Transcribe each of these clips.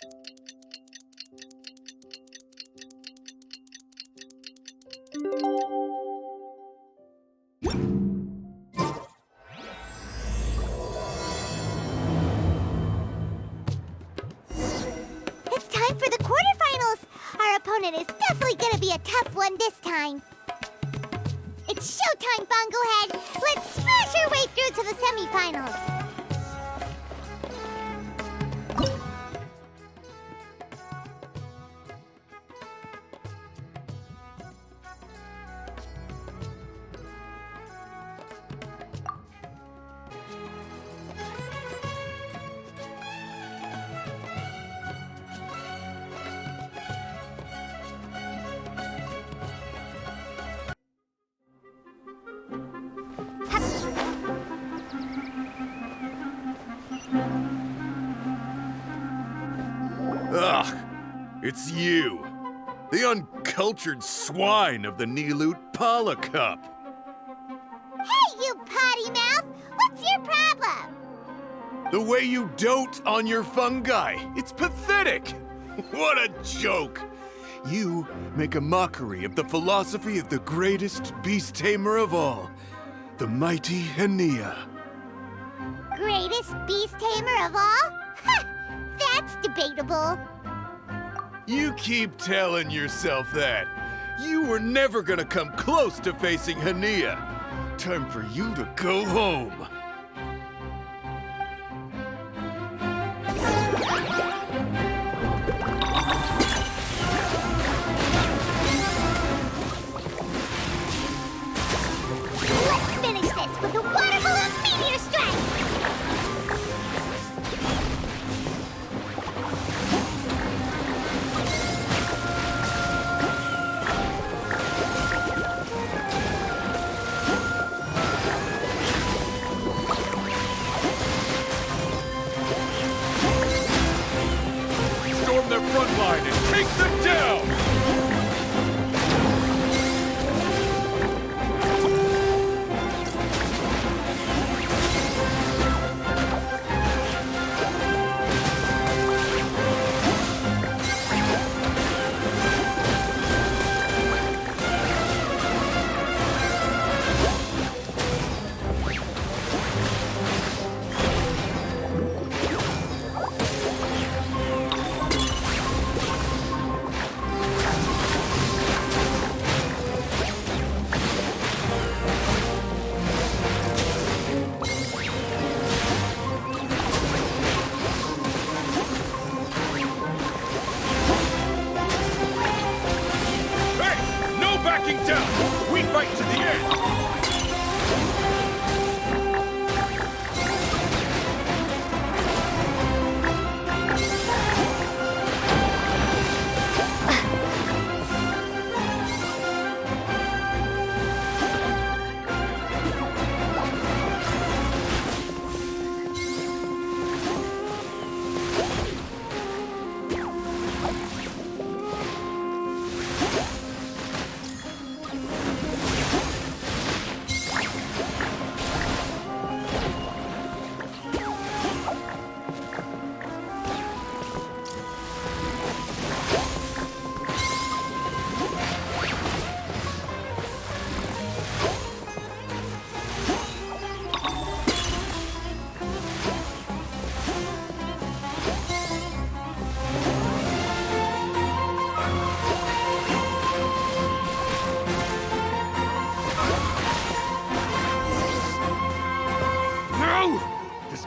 It's time for the quarterfinals! Our opponent is definitely gonna be a tough one this time. It's showtime, Bunglehead! Let's smash our way through to the semifinals! Ugh! It's you! The uncultured swine of the Niloot Pala Cup! Hey, you potty mouth! What's your problem? The way you dote on your fungi! It's pathetic! What a joke! You make a mockery of the philosophy of the greatest beast tamer of all, the mighty Hania. Greatest beast tamer of all? Ha! That's debatable. You keep telling yourself that. You were never gonna come close to facing Hania. Time for you to go home. Let's finish this with a water balloon meteor strike! Storm their front line and take them down! We fight to the end!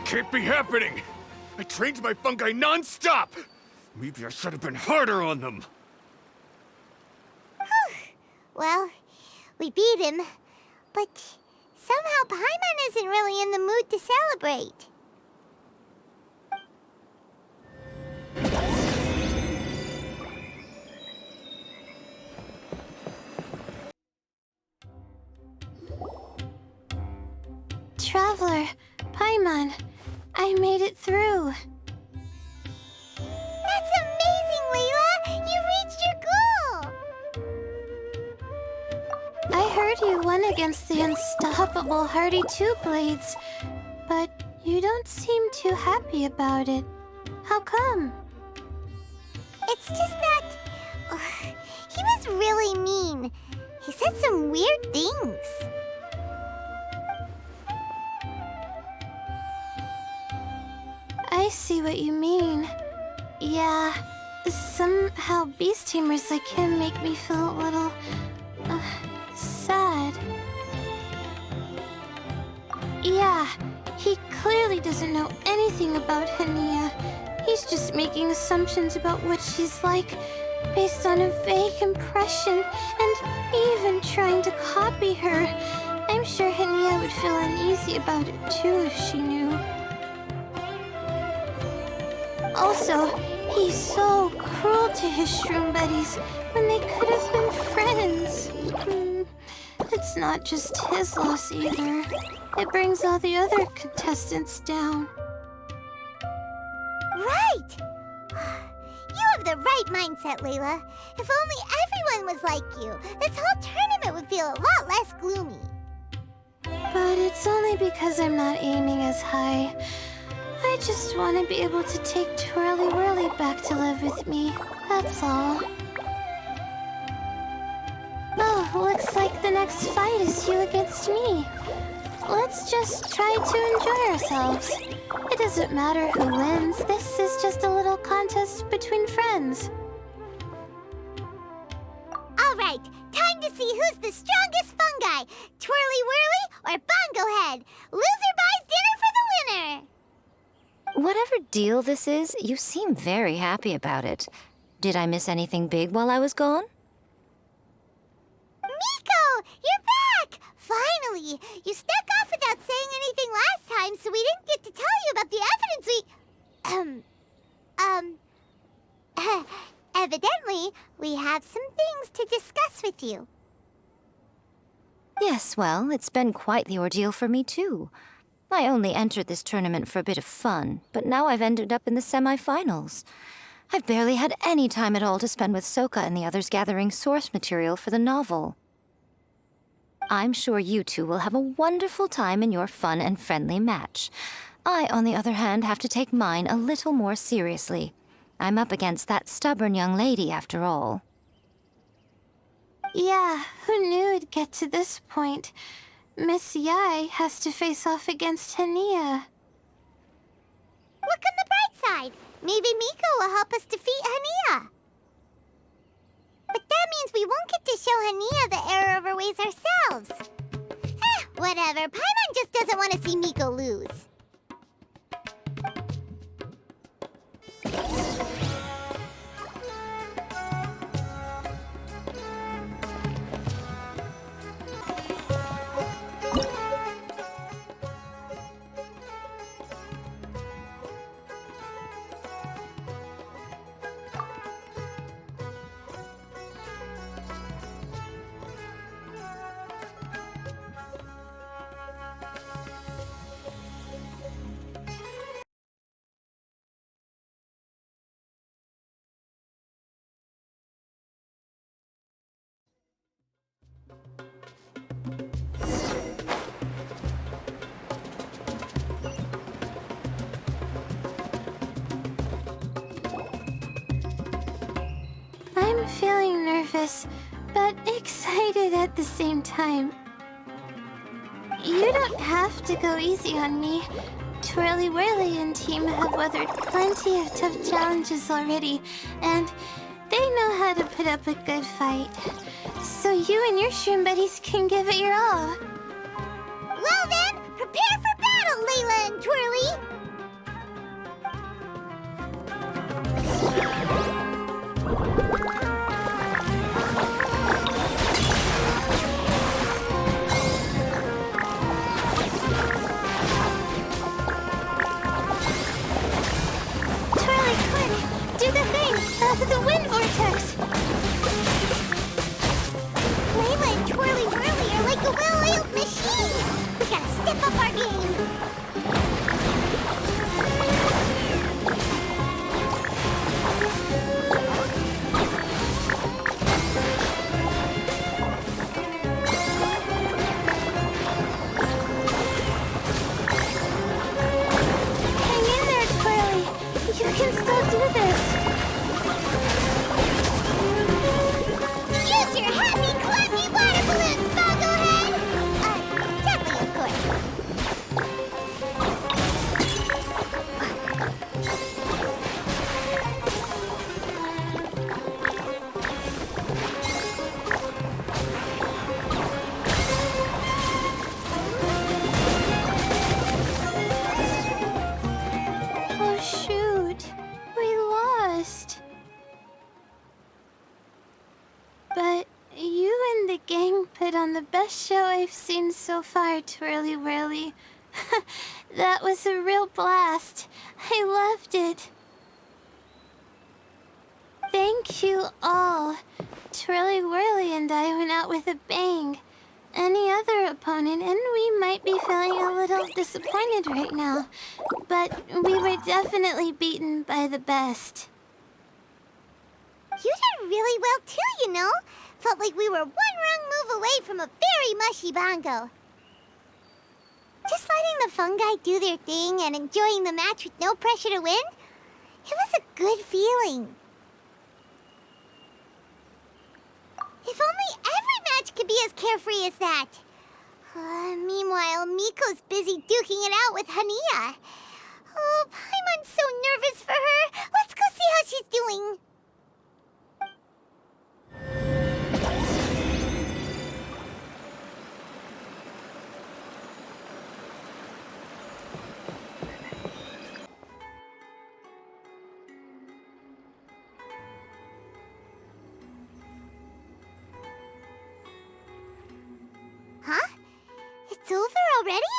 Can't be happening! I trained my fungi non-stop! Maybe I should have been harder on them! Well, we beat him, but somehow Paimon isn't really in the mood to celebrate. Traveler, Paimon, I made it through. That's amazing, Layla! You reached your goal! I heard you won against the unstoppable Hardy Two-Blades, but you don't seem too happy about it. How come? It's just that... he was really mean. He said some weird things. I see what you mean. Yeah, somehow beast tamers like him make me feel a little... sad. Yeah, he clearly doesn't know anything about Hania. He's just making assumptions about what she's like based on a vague impression and even trying to copy her. I'm sure Hania would feel uneasy about it too if she knew. Also, he's so cruel to his shroom buddies when they could have been friends. It's not just his loss either. It brings all the other contestants down. Right! You have the right mindset, Layla. If only everyone was like you, this whole tournament would feel a lot less gloomy. But it's only because I'm not aiming as high. I just want to be able to take Twirly Whirly back to live with me. That's all. Oh, looks like the next fight is you against me. Let's just try to enjoy ourselves. It doesn't matter who wins. This is just a little contest between friends. All right, time to see who's the strongest fungi. Twirly Whirly or Bongo Head. Loser buys dinner for the winner. Whatever deal this is, you seem very happy about it. Did I miss anything big while I was gone? Miko, you're back! Finally! You snuck off without saying anything last time, so we didn't get to tell you about the evidence evidently, we have some things to discuss with you. Yes, well, it's been quite the ordeal for me too. I only entered this tournament for a bit of fun, but now I've ended up in the semi-finals. I've barely had any time at all to spend with Soka and the others gathering source material for the novel. I'm sure you two will have a wonderful time in your fun and friendly match. I, on the other hand, have to take mine a little more seriously. I'm up against that stubborn young lady, after all. Yeah, who knew it'd get to this point? Miss Yai has to face off against Hania. Look on the bright side. Maybe Miko will help us defeat Hania. But that means we won't get to show Hania the error of our ways ourselves. Whatever. Paimon just doesn't want to see Miko lose. I'm feeling nervous, but excited at the same time. You don't have to go easy on me. Twirly Whirly and team have weathered plenty of tough challenges already, and they know how to put up a good fight. So you and your shroom buddies can give it your all. Well then, prepare for battle, Layla and Twirly! The wind vortex! Layla and Twirly Whirly are like a well-oiled machine! We gotta step up our game! on the best show I've seen so far, Twirly Whirly. That was a real blast. I loved it. Thank you all. Twirly Whirly and I went out with a bang. Any other opponent, and we might be feeling a little disappointed right now, but we were definitely beaten by the best. You did really well too, you know. Felt like we were one wrong move away from a very mushy bongo. Just letting the fungi do their thing and enjoying the match with no pressure to win, it was a good feeling. If only every match could be as carefree as that. Meanwhile, Miko's busy duking it out with Hania. Oh, Paimon's so nervous for her. Let's go see how she's doing. Huh? It's over already?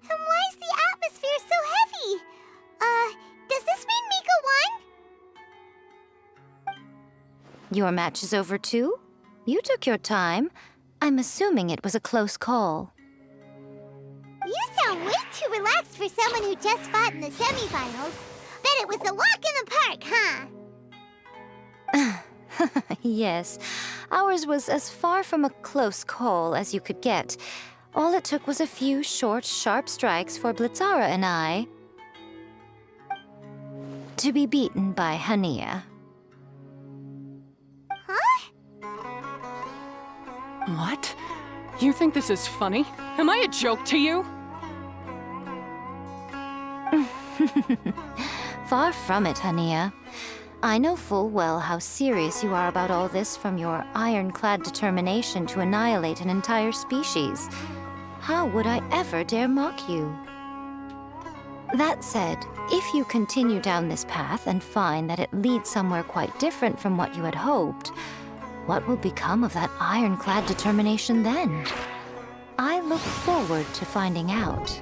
And why is the atmosphere so heavy? Does this mean Miko won? Your match is over too? You took your time. I'm assuming it was a close call. You sound way too relaxed for someone who just fought in the semifinals. Bet it was a walk in the park, huh? Yes, ours was as far from a close call as you could get. All it took was a few short, sharp strikes for Blitzara and I to be beaten by Hania. Huh? What? You think this is funny? Am I a joke to you? Far from it, Hania. I know full well how serious you are about all this from your ironclad determination to annihilate an entire species. How would I ever dare mock you? That said, if you continue down this path and find that it leads somewhere quite different from what you had hoped, what will become of that ironclad determination then? I look forward to finding out.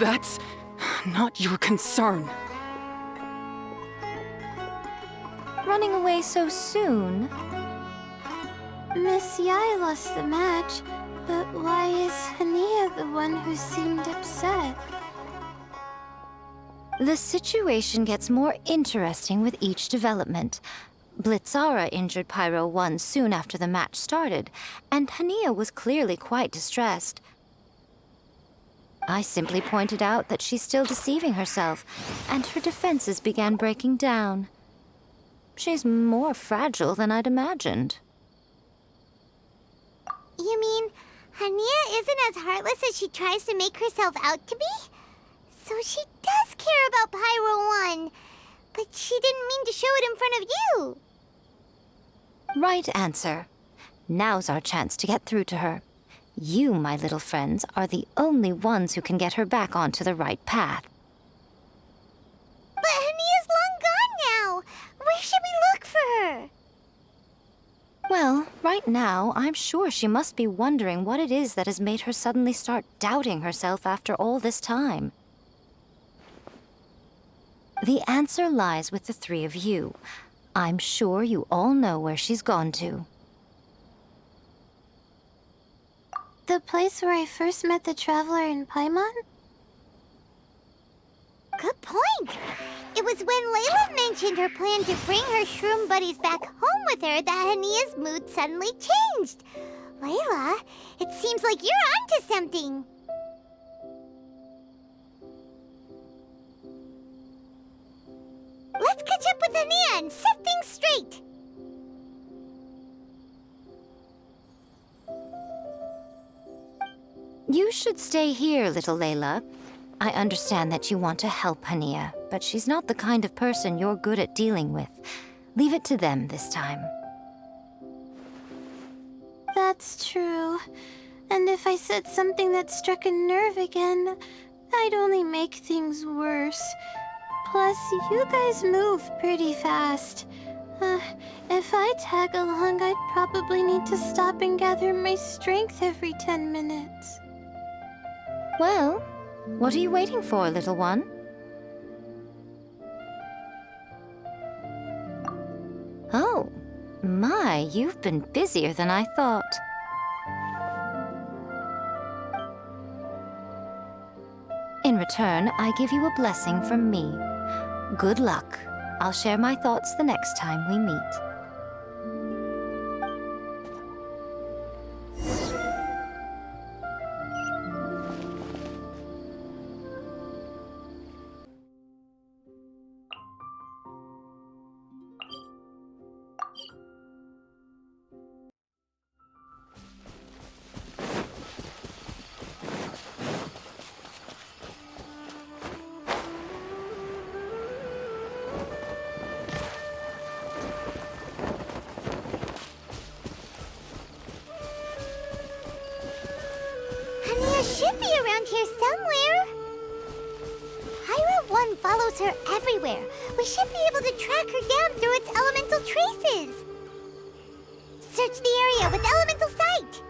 That's not your concern. Running away so soon? Miss Yai lost the match, but why is Hania the one who seemed upset? The situation gets more interesting with each development. Blitzara injured Pyro 1 soon after the match started, and Hania was clearly quite distressed. I simply pointed out that she's still deceiving herself, and her defenses began breaking down. She's more fragile than I'd imagined. You mean Hania isn't as heartless as she tries to make herself out to be? So she does care about Pyro 1, but she didn't mean to show it in front of you. Right answer. Now's our chance to get through to her. You, my little friends, are the only ones who can get her back onto the right path. But Hania's long gone now. Where should we look for her? Well, right now, I'm sure she must be wondering what it is that has made her suddenly start doubting herself after all this time. The answer lies with the three of you. I'm sure you all know where she's gone to. The place where I first met the Traveler in Paimon? Good point. It was when Layla mentioned her plan to bring her shroom buddies back home with her that Hania's mood suddenly changed. Layla, it seems like you're onto something. Let's catch up with Hania and set things straight. You should stay here, little Layla. I understand that you want to help Hania, but she's not the kind of person you're good at dealing with. Leave it to them this time. That's true. And if I said something that struck a nerve again, I'd only make things worse. Plus, you guys move pretty fast. If I tag along, I'd probably need to stop and gather my strength every 10 minutes. Well, what are you waiting for, little one? Oh, my, you've been busier than I thought. In return, I give you a blessing from me. Good luck. I'll share my thoughts the next time we meet. Should be around here somewhere. Pyro 1 follows her everywhere. We should be able to track her down through its elemental traces. Search the area with elemental sight.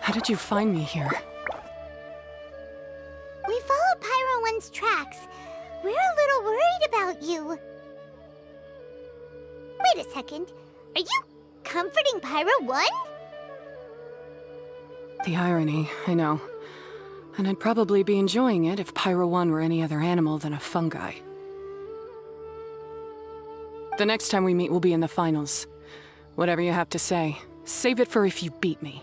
How did you find me here? We followed Pyro 1's tracks. We're a little worried about you. Wait a second. Are you comforting Pyro 1? The irony, I know. And I'd probably be enjoying it if Pyro 1 were any other animal than a fungi. The next time we meet will be in the finals. Whatever you have to say, save it for if you beat me.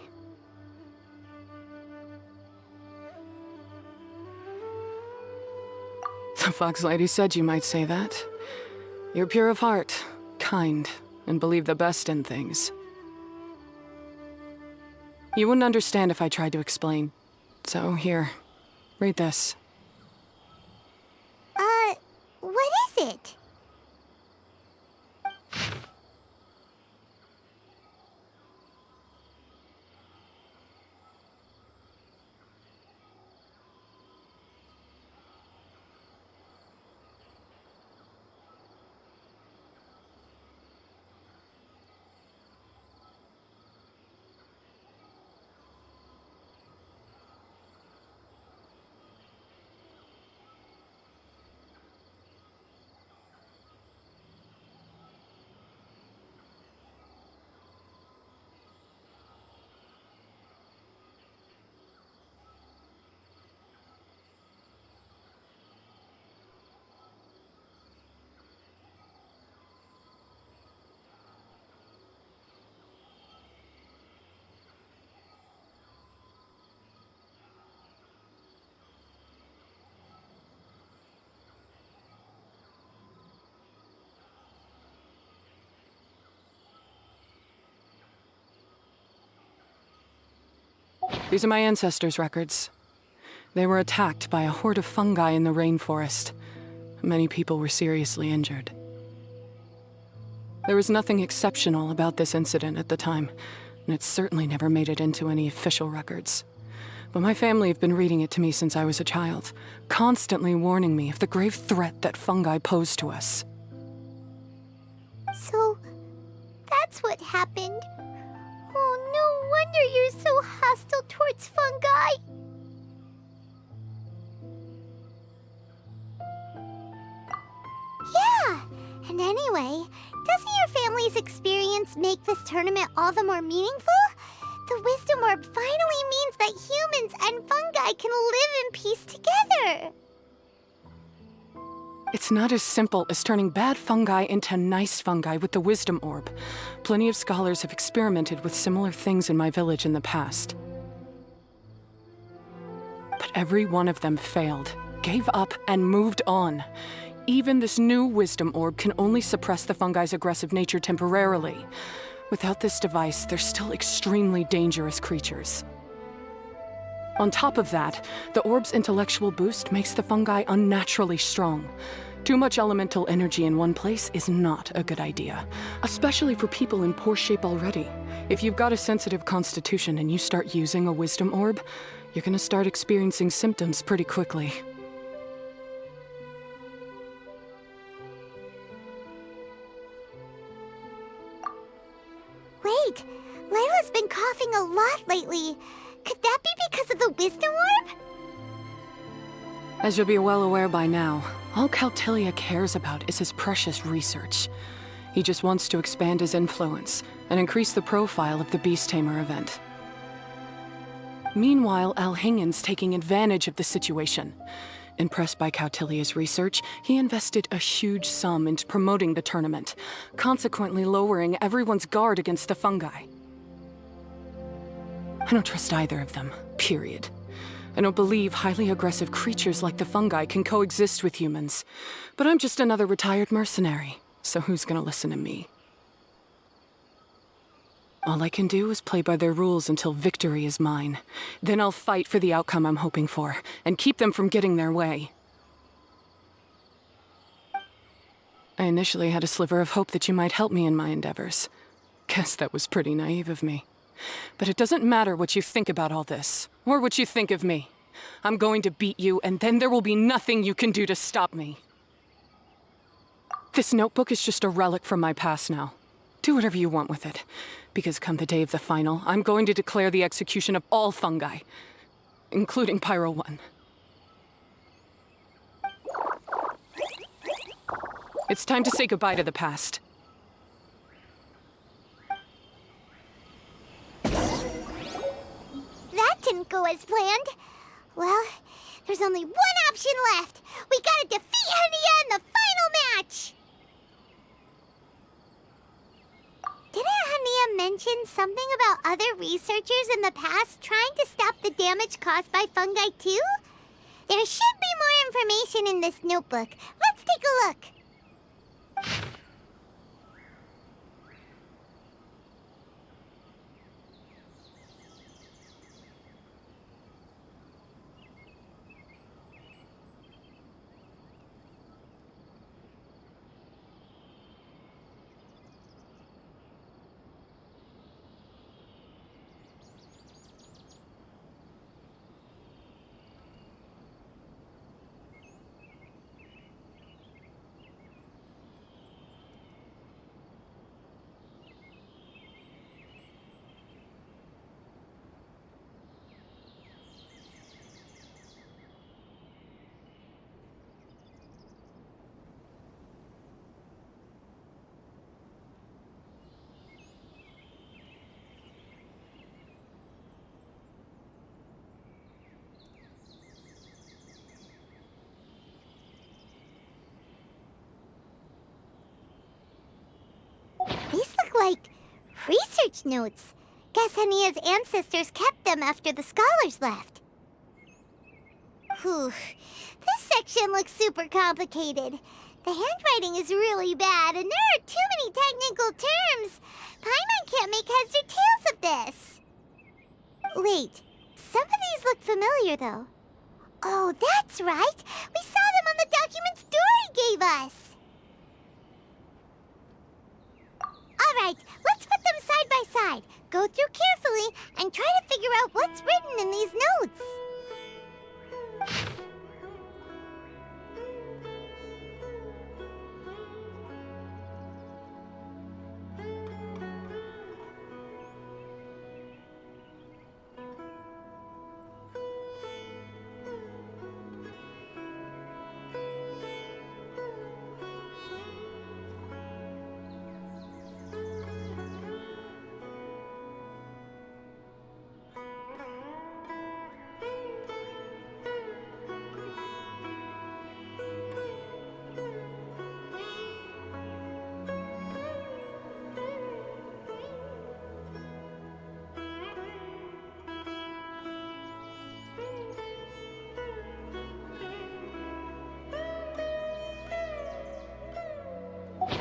The Fox Lady said you might say that. You're pure of heart, kind, and believe the best in things. You wouldn't understand if I tried to explain. So here, read this. What is it? These are my ancestors' records. They were attacked by a horde of fungi in the rainforest. Many people were seriously injured. There was nothing exceptional about this incident at the time, and it certainly never made it into any official records. But my family have been reading it to me since I was a child, constantly warning me of the grave threat that fungi pose to us. So, that's what happened. Oh, no wonder you're so hostile towards fungi. Yeah, and anyway, doesn't your family's experience make this tournament all the more meaningful? The Wisdom Orb finally means that humans and fungi can live in peace together. It's not as simple as turning bad fungi into nice fungi with the Wisdom Orb. Plenty of scholars have experimented with similar things in my village in the past. But every one of them failed, gave up, and moved on. even this new wisdom orb can only suppress the fungi's aggressive nature temporarily. Without this device, they're still extremely dangerous creatures. On top of that, the orb's intellectual boost makes the fungi unnaturally strong. Too much elemental energy in one place is not a good idea, especially for people in poor shape already. If you've got a sensitive constitution and you start using a wisdom orb, you're gonna start experiencing symptoms pretty quickly. Wait, Layla's been coughing a lot lately. Could that be because of the wisdom orb? As you'll be well aware by now, all Caltilia cares about is his precious research. He just wants to expand his influence and increase the profile of the Beast Tamer event. Meanwhile, Alhingen's taking advantage of the situation. Impressed by Cautilia's research, he invested a huge sum into promoting the tournament, consequently lowering everyone's guard against the fungi. I don't trust either of them, period. I don't believe highly aggressive creatures like the fungi can coexist with humans. But I'm just another retired mercenary, so who's gonna listen to me? All I can do is play by their rules until victory is mine. Then I'll fight for the outcome I'm hoping for, and keep them from getting their way. I initially had a sliver of hope that you might help me in my endeavors. Guess that was pretty naive of me. But it doesn't matter what you think about all this, or what you think of me. I'm going to beat you, and then there will be nothing you can do to stop me. This notebook is just a relic from my past now. Do whatever you want with it, because come the day of the final, I'm going to declare the execution of all fungi, including Pyro 1. It's time to say goodbye to the past. That didn't go as planned. Well, there's only one option left. We gotta defeat Hania in the final match! Didn't Hania mention something about other researchers in the past trying to stop the damage caused by fungi too? There should be more information in this notebook. Let's take a look. These look like research notes. Guess Hania's ancestors kept them after the scholars left. Whew. This section looks super complicated. The handwriting is really bad, and there are too many technical terms. Paimon can't make heads or tails of this. Wait, some of these look familiar, though. Oh, that's right. We saw them on the documents Dory gave us. All right, let's put them side by side, go through carefully, and try to figure out what's written in these notes.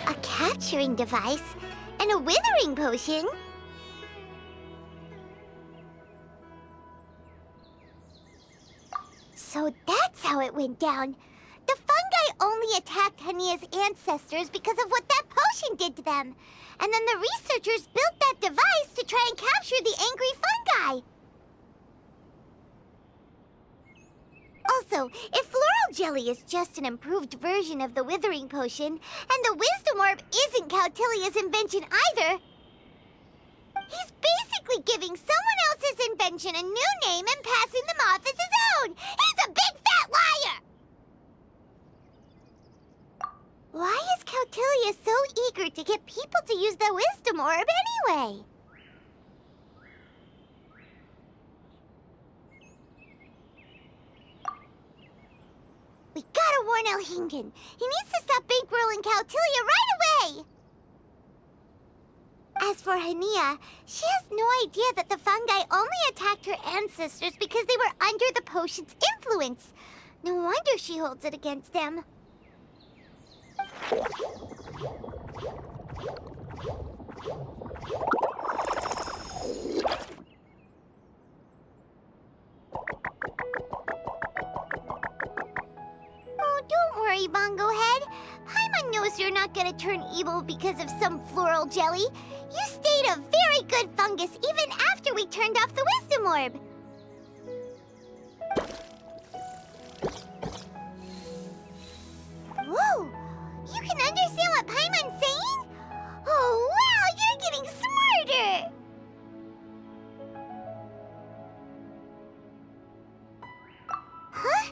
A capturing device and a withering potion? So that's how it went down. The fungi only attacked Hania's ancestors because of what that potion did to them. And then the researchers built that device to try and capture the angry fungi. Also, if floral jelly is just an improved version of the withering potion, and the wisdom orb isn't Cautilia's invention either, he's basically giving someone else's invention a new name and passing them off as his own. He's a big fat liar! Why is Cautilia so eager to get people to use the wisdom orb anyway? We gotta warn Elhingen. He needs to stop bankrolling Cautilia right away! As for Hania, she has no idea that the fungi only attacked her ancestors because they were under the potion's influence. No wonder she holds it against them. Oh, don't worry, Bongo Head. Paimon knows you're not gonna turn evil because of some floral jelly. You stayed a very good fungus even after we turned off the wisdom orb. Whoa! You can understand what Paimon's saying? Oh, wow! You're getting smarter! Huh?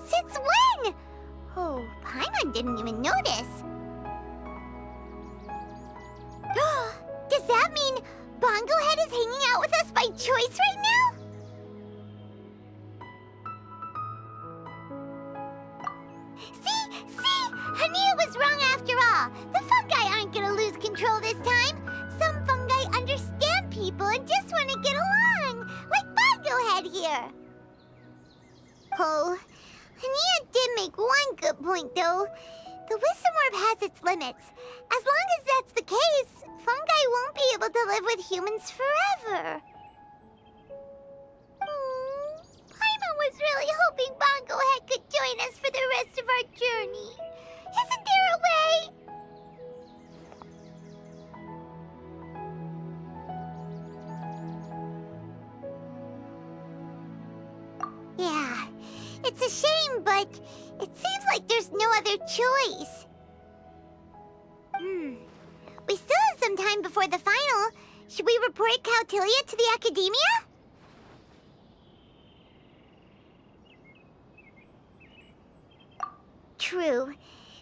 Since when? Oh, Paimon didn't even notice. Does that mean Bongo Head is hanging out with us by choice right now? See? Hania was wrong after all. The fungi aren't gonna lose control this time. Some fungi understand people and just want to get along, like Bongo Head here. Oh, Hania did make one good point, though. The wisdom orb has its limits. As long as that's the case, fungi won't be able to live with humans forever. Paimon was really hoping Bongo Head could join us for the rest of our journey. Isn't there a way? Yeah, it's a shame, but it seems like there's no other choice. We still have some time before the final. Should we report Cautilia to the academia? True.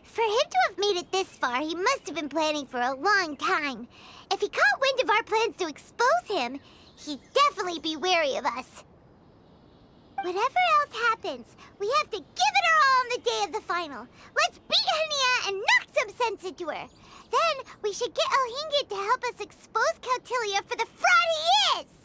For him to have made it this far, he must have been planning for a long time. If he caught wind of our plans to expose him, he'd definitely be wary of us. Whatever else happens, we have to give it our all on the day of the final. Let's beat Hania and knock some sense into her. Then we should get Elhingen to help us expose Cautilia for the fraud he is!